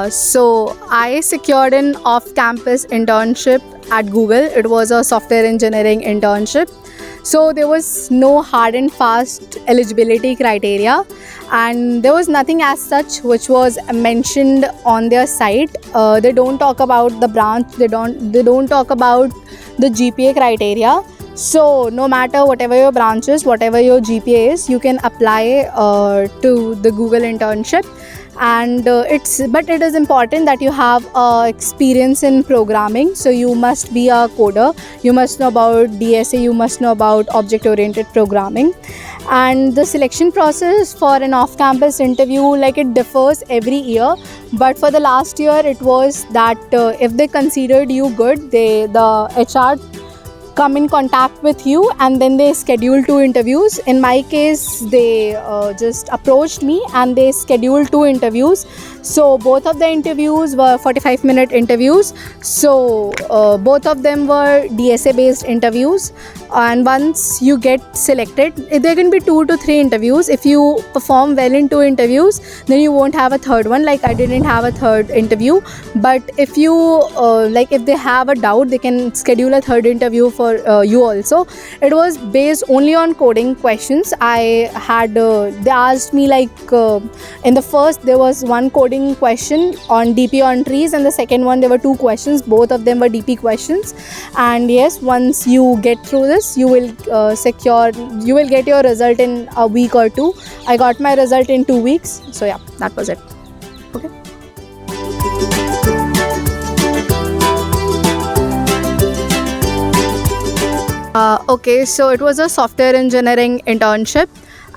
So I secured an off-campus internship at Google. It was a software engineering internship. So there was no hard and fast eligibility criteria, and there was nothing as such which was mentioned on their site. They don't talk about the branch. They don't talk about the GPA criteria. So no matter whatever your branch is, whatever your GPA is, you can apply to the Google internship. And it is important that you have experience in programming. So you must be a coder, you must know about DSA, you must know about object oriented programming. And the selection process for an off campus interview, like, it differs every year, but for the last year it was that if they considered you good, the HR come in contact with you and then they schedule 2 interviews. In my case, they just approached me and they scheduled 2 interviews. So both of the interviews were 45-minute interviews. So both of them were DSA based interviews, and once you get selected, there can be 2 to 3 interviews. If you perform well in 2 interviews, then you won't have a third one. Like, I didn't have a third interview, but if you if they have a doubt, they can schedule a third interview for you also. It was based only on coding questions. I had they asked me, in the first there was one coding question on DP on trees, and the second one there were 2 questions. Both of them were DP questions. And yes, once you get through this, you will get your result in a week or 2. I got my result in 2 weeks. So yeah, that was it. Okay. Okay, so it was a software engineering internship,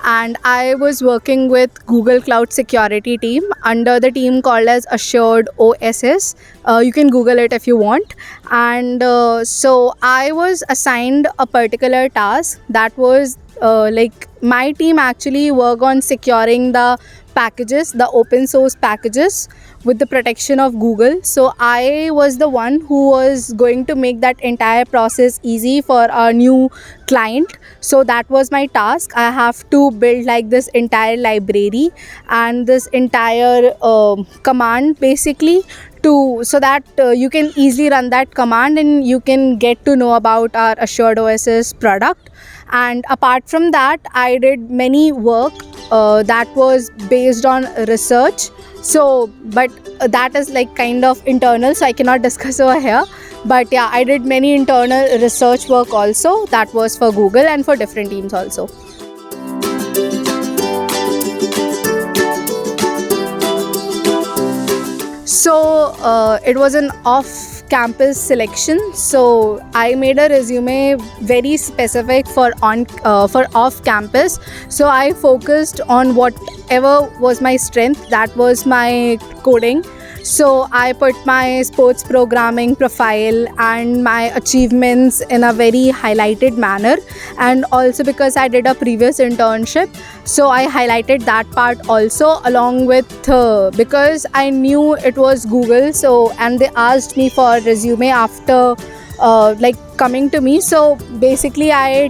and I was working with Google Cloud Security team under the team called as Assured OSS. You can Google it if you want. And so I was assigned a particular task that was my team actually work on securing the packages, the open source packages, with the protection of Google. So I was the one who was going to make that entire process easy for a new client. So that was my task. I have to build like this entire library and this entire command basically, so that you can easily run that command and you can get to know about our Assured OSS product. And apart from that, I did many work that was based on research. So but that is like kind of internal, so I cannot discuss over here. But yeah, I did many internal research work also that was for Google and for different teams also. So it was an off-campus selection. So I made a resume very specific for off-campus. So I focused on whatever was my strength. That was my coding. So I put my sports programming profile and my achievements in a very highlighted manner. And also because I did a previous internship, so I highlighted that part also, along with because I knew it was Google. So, and they asked me for resume after coming to me. So basically I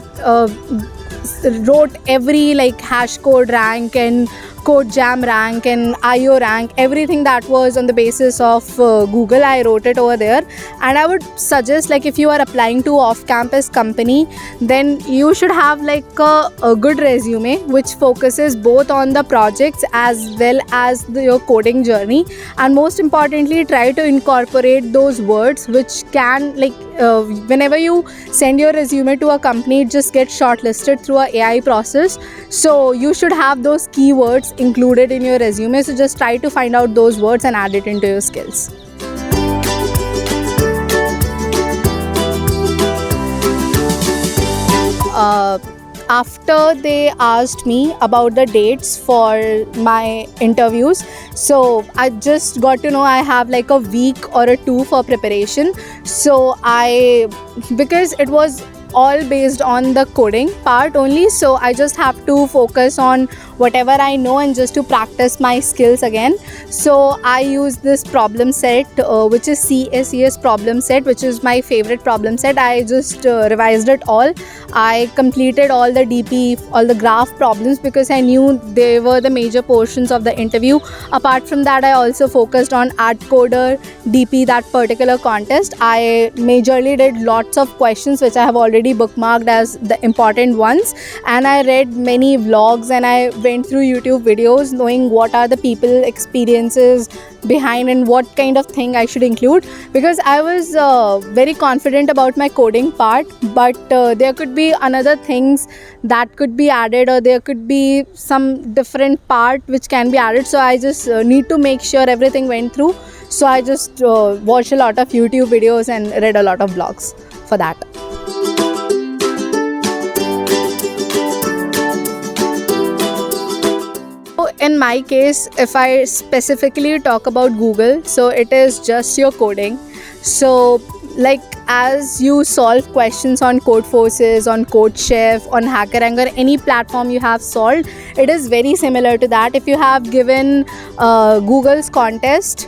wrote every hash code rank and code jam rank and IO rank, everything that was on the basis of Google. I wrote it over there. And I would suggest, if you are applying to off-campus company, then you should have a good resume which focuses both on the projects as well as your coding journey. And most importantly, try to incorporate those words which can whenever you send your resume to a company, it just gets shortlisted through a AI process. So you should have those keywords included in your resume. So just try to find out those words and add it into your skills. After they asked me about the dates for my interviews, so I just got to know I have a week or 2 for preparation. So because it was all based on the coding part only, so I just have to focus on whatever I know and just to practice my skills again. So I use this problem set, which is CSES problem set, which is my favorite problem set. I just revised it all. I completed all the DP, all the graph problems, because I knew they were the major portions of the interview. Apart from that, I also focused on AdCoder, DP, that particular contest. I majorly did lots of questions which I have already bookmarked as the important ones, and I read many vlogs and I went through YouTube videos knowing what are the people experiences behind and what kind of thing I should include, because I was very confident about my coding part, but there could be another things that could be added, or there could be some different part which can be added. So I just need to make sure everything went through. So I just watched a lot of YouTube videos and read a lot of blogs for that. In my case, if I specifically talk about Google, so it is just your coding. So like as you solve questions on Codeforces, on CodeChef, on HackerRank, or any platform you have solved, it is very similar to that. If you have given Google's contest,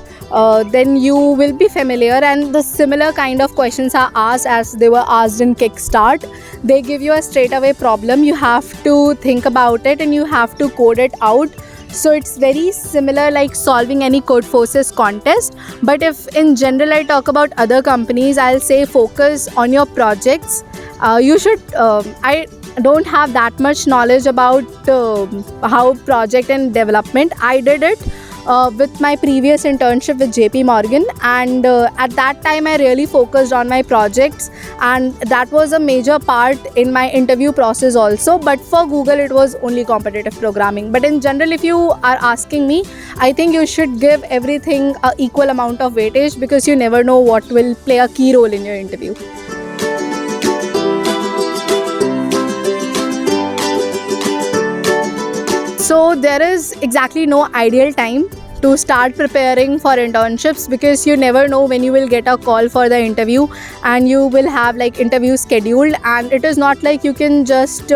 then you will be familiar, and the similar kind of questions are asked as they were asked in Kickstart. They give you a straightaway problem, you have to think about it and you have to code it out. So it's very similar like solving any Codeforces contest. But if in general I talk about other companies, I'll say focus on your projects. You should I don't have that much knowledge about how project and development. I did it with my previous internship with JP Morgan, and at that time I really focused on my projects, and that was a major part in my interview process also. But for Google it was only competitive programming. But in general, if you are asking me, I think you should give everything an equal amount of weightage, because you never know what will play a key role in your interview. So there is exactly no ideal time to start preparing for internships, because you never know when you will get a call for the interview, and you will have like interviews scheduled, and it is not like you can just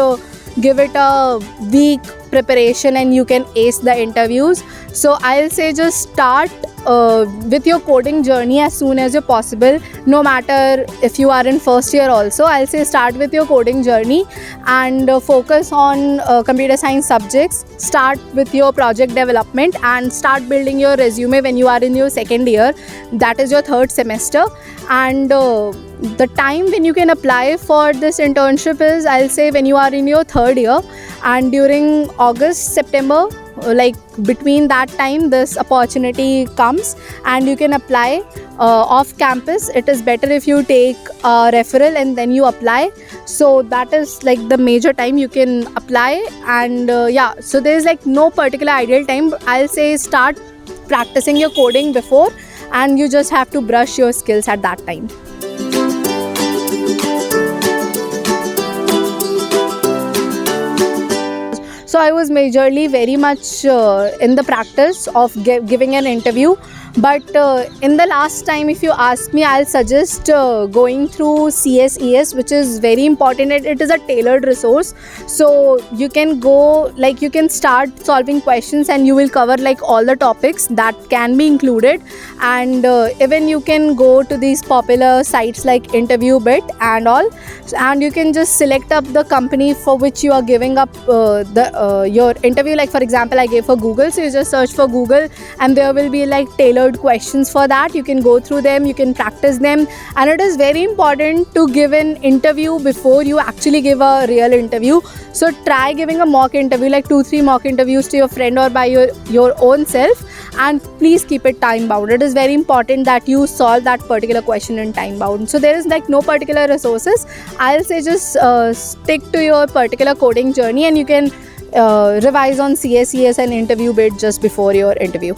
give it a week preparation and you can ace the interviews. So I'll say just start with your coding journey as soon as you're possible. No matter if you are in first year also, I'll say start with your coding journey and focus on computer science subjects. Start with your project development and start building your resume when you are in your second year, that is your third semester. And the time when you can apply for this internship is, I'll say, when you are in your third year, and during August, September, like between that time this opportunity comes and you can apply off campus. It is better if you take a referral and then you apply. So that is like the major time you can apply. And yeah, so there is like no particular ideal time. I'll say start practicing your coding before, and you just have to brush your skills at that time. So I was majorly very much in the practice of giving an interview. But in the last time, if you ask me, I'll suggest going through CSES, which is very important. It is a tailored resource. So you can go, like you can start solving questions and you will cover like all the topics that can be included. And even you can go to these popular sites like InterviewBit and all. And you can just select up the company for which you are giving up your interview. Like for example, I gave for Google. So you just search for Google and there will be like tailored questions for that. You can go through them, you can practice them. And it is very important to give an interview before you actually give a real interview. So try giving a mock interview, like 2-3 mock interviews to your friend or by your own self, and please keep it time bound. It is very important that you solve that particular question in time bound. So there is like no particular resources. I'll say just stick to your particular coding journey, and you can revise on CSES and InterviewBit just before your interview.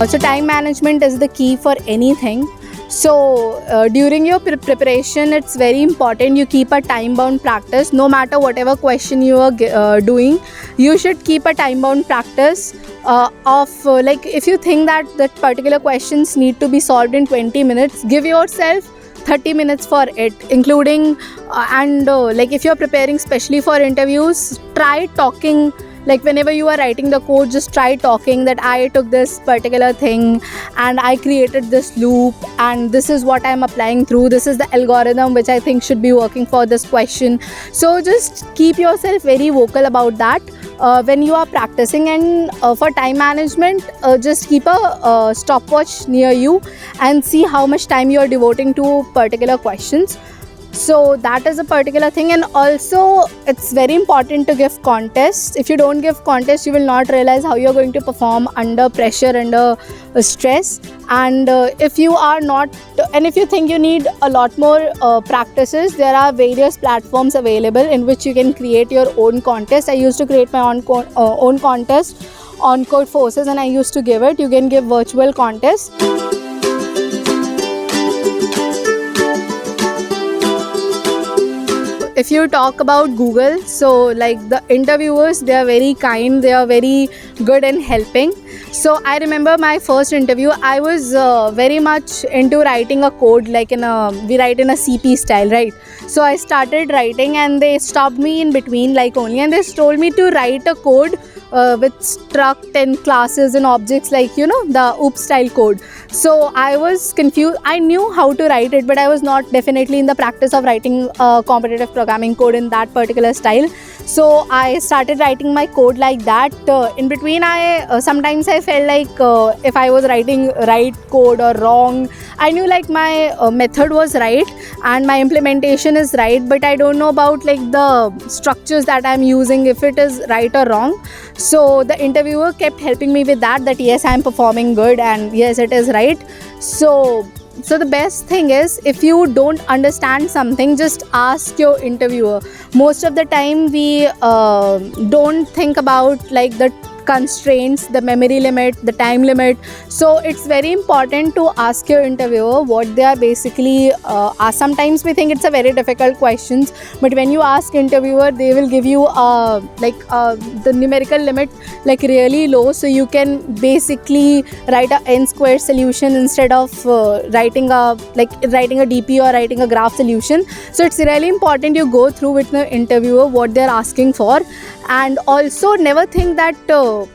Also, time management is the key for anything. So during your preparation, it's very important you keep a time-bound practice. No matter whatever question you are doing, you should keep a time-bound practice of like if you think that particular questions need to be solved in 20 minutes, give yourself 30 minutes for it, including and like if you're preparing specially for interviews, try talking. Like whenever you are writing the code, just try talking that I took this particular thing and I created this loop, and this is what I'm applying through, this is the algorithm which I think should be working for this question. So just keep yourself very vocal about that when you are practicing. And for time management, just keep a stopwatch near you and see how much time you are devoting to particular questions. So that is a particular thing. And also it's very important to give contests. If you don't give contests, you will not realize how you're going to perform under pressure, under stress. And if you are not, and if you think you need a lot more practices, there are various platforms available in which you can create your own contest. I used to create my own contest on Codeforces, and I used to give it. You can give virtual contests. If you talk about Google, so like the interviewers, they are very kind, they are very good in helping. So I remember my first interview, I was very much into writing a code, like we write in a CP style, right? So I started writing and they stopped me in between and they told me to write a code with struct and classes and objects, like the OOP style code. So I was confused. I knew how to write it, but I was not definitely in the practice of writing competitive programming code in that particular style. So I started writing my code like that. In between, sometimes I felt like if I was writing right code or wrong. I knew like my method was right and my implementation is right, but I don't know about like the structures that I'm using, if it is right or wrong. So the interviewer kept helping me with that yes, I'm performing good and yes, it is right. So the best thing is, if you don't understand something, just ask your interviewer. Most of the time we don't think about like the constraints, the memory limit, the time limit. So it's very important to ask your interviewer what they are basically sometimes we think it's a very difficult questions, but when you ask interviewer, they will give you the numerical limit like really low, so you can basically write a n-squared solution instead of writing a DP or writing a graph solution. So it's really important you go through with the interviewer what they're asking for. And also never think that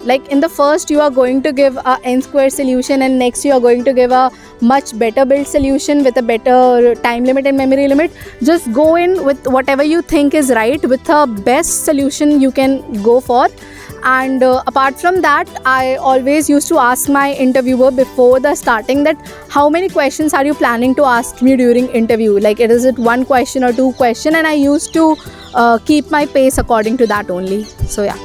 like in the first you are going to give a n-squared solution and next you are going to give a much better built solution with a better time limit and memory limit. Just go in with whatever you think is right, with the best solution you can go for. And apart from that, I always used to ask my interviewer before the starting that how many questions are you planning to ask me during interview, like is it one question or two question, and I used to keep my pace according to that only. So yeah.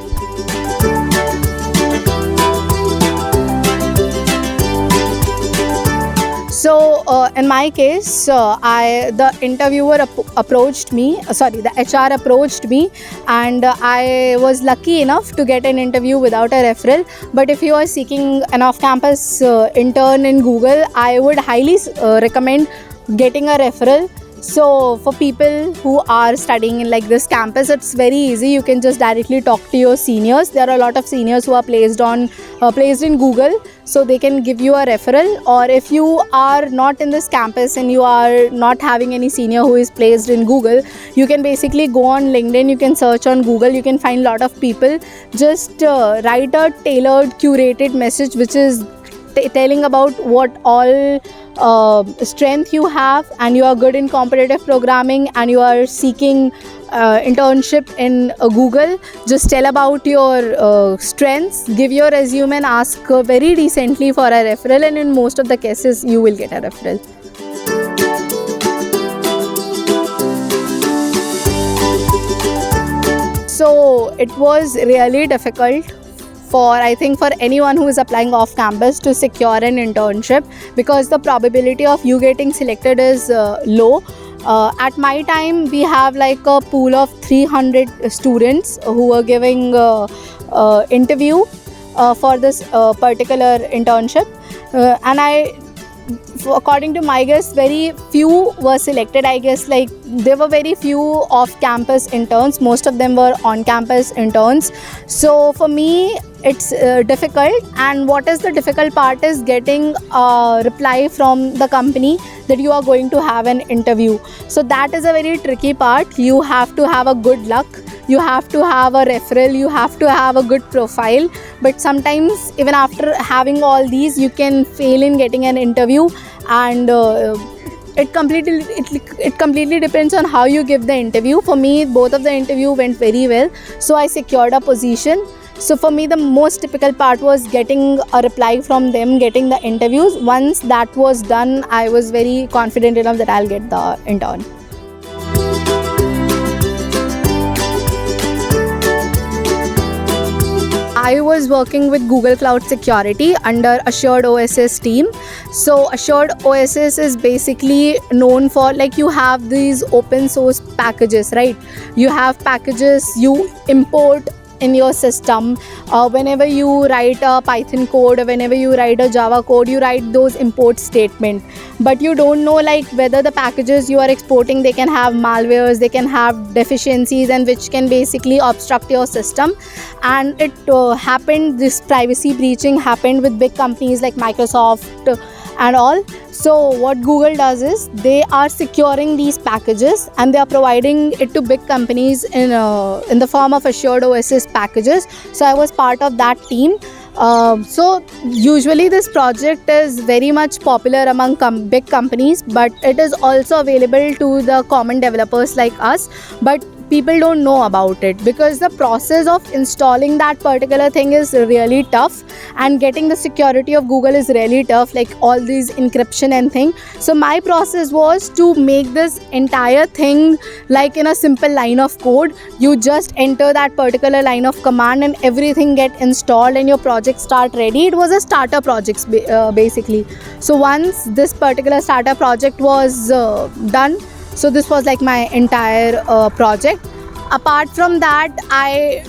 So in my case, the interviewer approached me, the HR approached me, and I was lucky enough to get an interview without a referral. But if you are seeking an off-campus intern in Google, I would highly recommend getting a referral. So for people who are studying in like this campus, it's very easy. You can just directly talk to your seniors. There are a lot of seniors who are placed in Google, so they can give you a referral. Or if you are not in this campus and you are not having any senior who is placed in Google, you can basically go on LinkedIn, you can search on Google, you can find a lot of people. Just write a tailored, curated message which is telling about what all strength you have, and you are good in competitive programming and you are seeking internship in Google. Just tell about your strengths, give your resume and ask very decently for a referral, and in most of the cases you will get a referral. So it was really difficult for anyone who is applying off campus to secure an internship, because the probability of you getting selected is low. At my time, we have like a pool of 300 students who were giving interview for this particular internship, and according to my guess, very few were selected. I guess like there were very few off-campus interns. Most of them were on-campus interns. So for me, it's difficult, and what is the difficult part is getting a reply from the company that you are going to have an interview. So that is a very tricky part. You have to have a good luck, you have to have a referral, you have to have a good profile, but sometimes even after having all these you can fail in getting an interview. And it completely depends on how you give the interview. For me, both of the interview went very well, so I secured a position. So for me, the most typical part was getting a reply from them, getting the interviews. Once that was done, I was very confident enough that I'll get the intern. I was working with Google Cloud Security under Assured OSS team. So Assured OSS is basically known for, like, you have these open source packages, right? You have packages you import in your system. Whenever you write a Python code, whenever you write a Java code, you write those import statement, but you don't know like whether the packages you are exporting, they can have malwares, they can have deficiencies, and which can basically obstruct your system. And it happened, this privacy breaching happened with big companies like Microsoft and all. So what Google does is they are securing these packages and they are providing it to big companies in the form of Assured OSS packages. So I was part of that team. So usually this project is very much popular among big companies, but it is also available to the common developers like us. But people don't know about it because the process of installing that particular thing is really tough, and getting the security of Google is really tough, like all these encryption and thing. So my process was to make this entire thing like in a simple line of code. You just enter that particular line of command and everything get installed and your project start ready. It was a starter project basically. So once this particular starter project was done, so this was like my entire project. Apart from that, I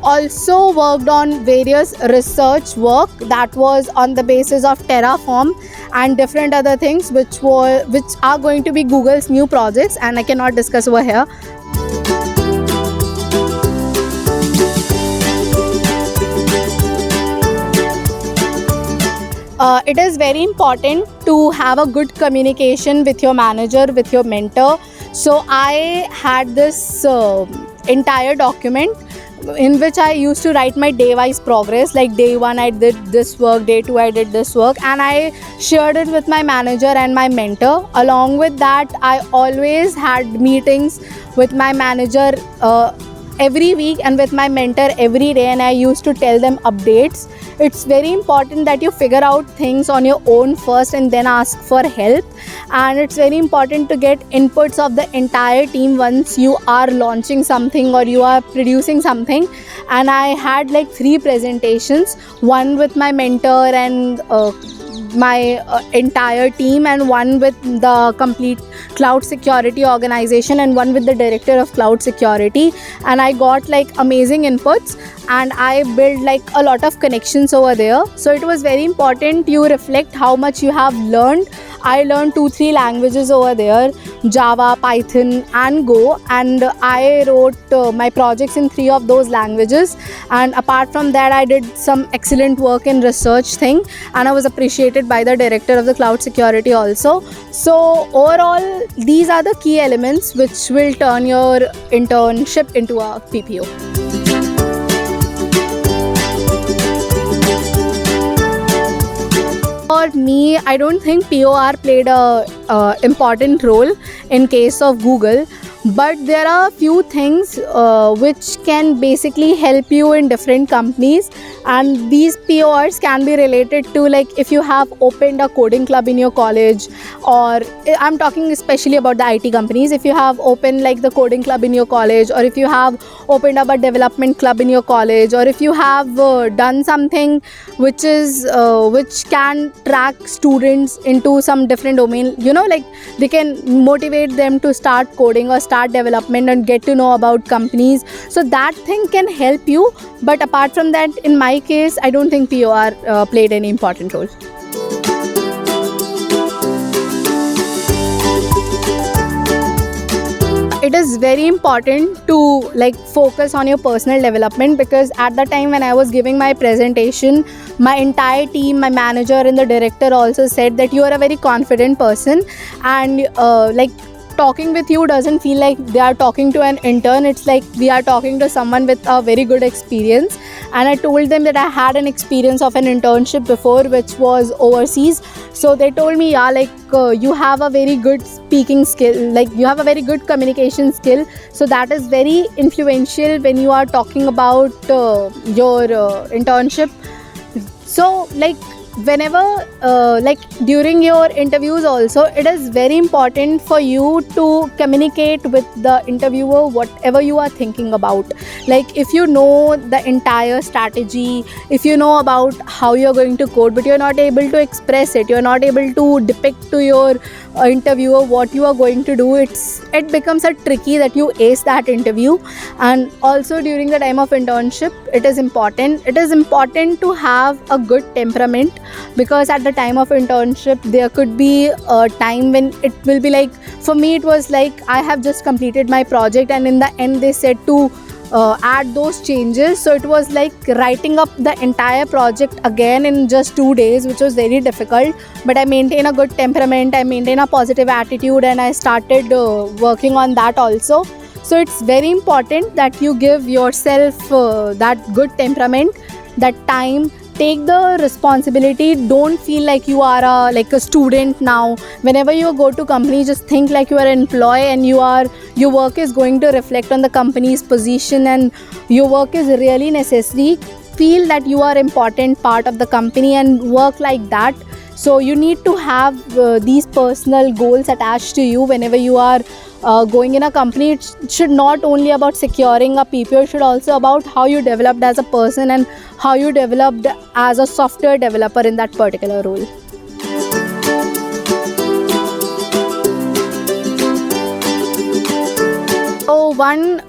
also worked on various research work that was on the basis of Terraform and different other things which are going to be Google's new projects, and I cannot discuss over here. It is very important to have a good communication with your manager, with your mentor. So I had this entire document in which I used to write my day-wise progress, like day 1 I did this work, day 2 I did this work, and I shared it with my manager and my mentor. Along with that, I always had meetings with my manager every week and with my mentor every day, and I used to tell them updates. It's very important that you figure out things on your own first and then ask for help, and it's very important to get inputs of the entire team once you are launching something or you are producing something. And I had like 3 presentations, one with my mentor and my entire team, and one with the complete cloud security organization, and one with the director of cloud security. And I got like amazing inputs, and I built like a lot of connections over there. So it was very important you reflect how much you have learned. I learned 2-3 languages over there, Java, Python and Go, and I wrote my projects in 3 of those languages. And apart from that, I did some excellent work in research thing, and I was appreciated by the director of the cloud security also. So overall, these are the key elements which will turn your internship into a PPO. For me, I don't think POR played a important role in case of Google, but there are a few things which can basically help you in different companies, and these PORs can be related to, like, if you have opened a coding club in your college, or I'm talking especially about the IT companies. If you have opened like the coding club in your college, or if you have opened up a development club in your college, or if you have done something which can track students into some different domain, like they can motivate them to start coding or start development and get to know about companies. So that thing can help you. But apart from that, in my case, I don't think POR played any important role. it is very important to like focus on your personal development, because at the time when I was giving my presentation, my entire team, my manager and the director also said that you are a very confident person, and like talking with you doesn't feel like they are talking to an intern. It's like we are talking to someone with a very good experience. And I told them that I had an experience of an internship before, which was overseas. So they told me, yeah, like you have a very good speaking skill, like you have a very good communication skill. So that is very influential when you are talking about your internship. So like whenever like during your interviews also, it is very important for you to communicate with the interviewer whatever you are thinking about. Like if you know the entire strategy, if you know about how you're going to code, but you're not able to express it, you're not able to depict to your interviewer what you are going to do, it becomes a tricky that you ace that interview. And also during the time of internship, it is important to have a good temperament, because at the time of internship there could be a time when it will be like, for me it was like I have just completed my project and in the end they said to add those changes. So it was like writing up the entire project again in just 2 days, which was very difficult. But I maintain a good temperament, I maintain a positive attitude, and I started working on that also. So it's very important that you give yourself that good temperament, that time. Take the responsibility. Don't feel like you are like a student now. Whenever you go to company, just think like you are an employee, and your work is going to reflect on the company's position, and your work is really necessary. Feel that you are important part of the company and work like that. So you need to have these personal goals attached to you whenever you are going in a company. It should not only about securing a PPO, it should also about how you developed as a person and how you developed as a software developer in that particular role. So one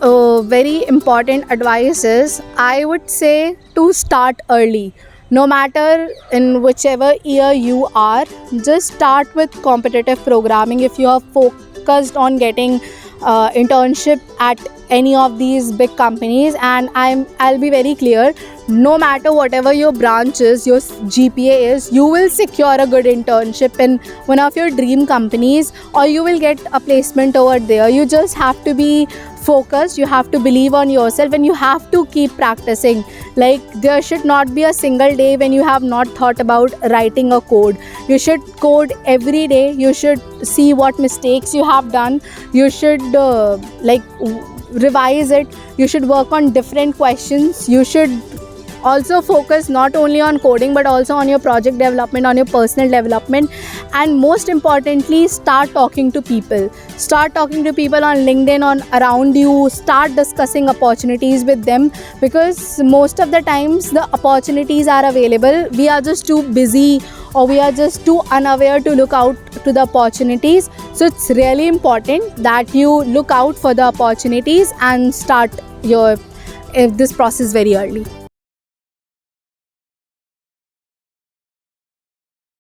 very important advice is, I would say to start early. No matter in whichever year you are, just start with competitive programming. If you are focused on getting internship at any of these big companies, and I'll be very clear, no matter whatever your branch is, your GPA is, you will secure a good internship in one of your dream companies, or you will get a placement over there. You just have to be focused, you have to believe on yourself, and you have to keep practicing. Like there should not be a single day when you have not thought about writing a code. You should code every day. You should see what mistakes you have done. You should revise it. You should work on different questions. You should also focus not only on coding but also on your project development, on your personal development, and most importantly, start talking to people. Start talking to people on LinkedIn, on around you. Start discussing opportunities with them, because most of the times the opportunities are available. We are just too busy, or we are just too unaware to look out to the opportunities. So it's really important that you look out for the opportunities and start this process very early.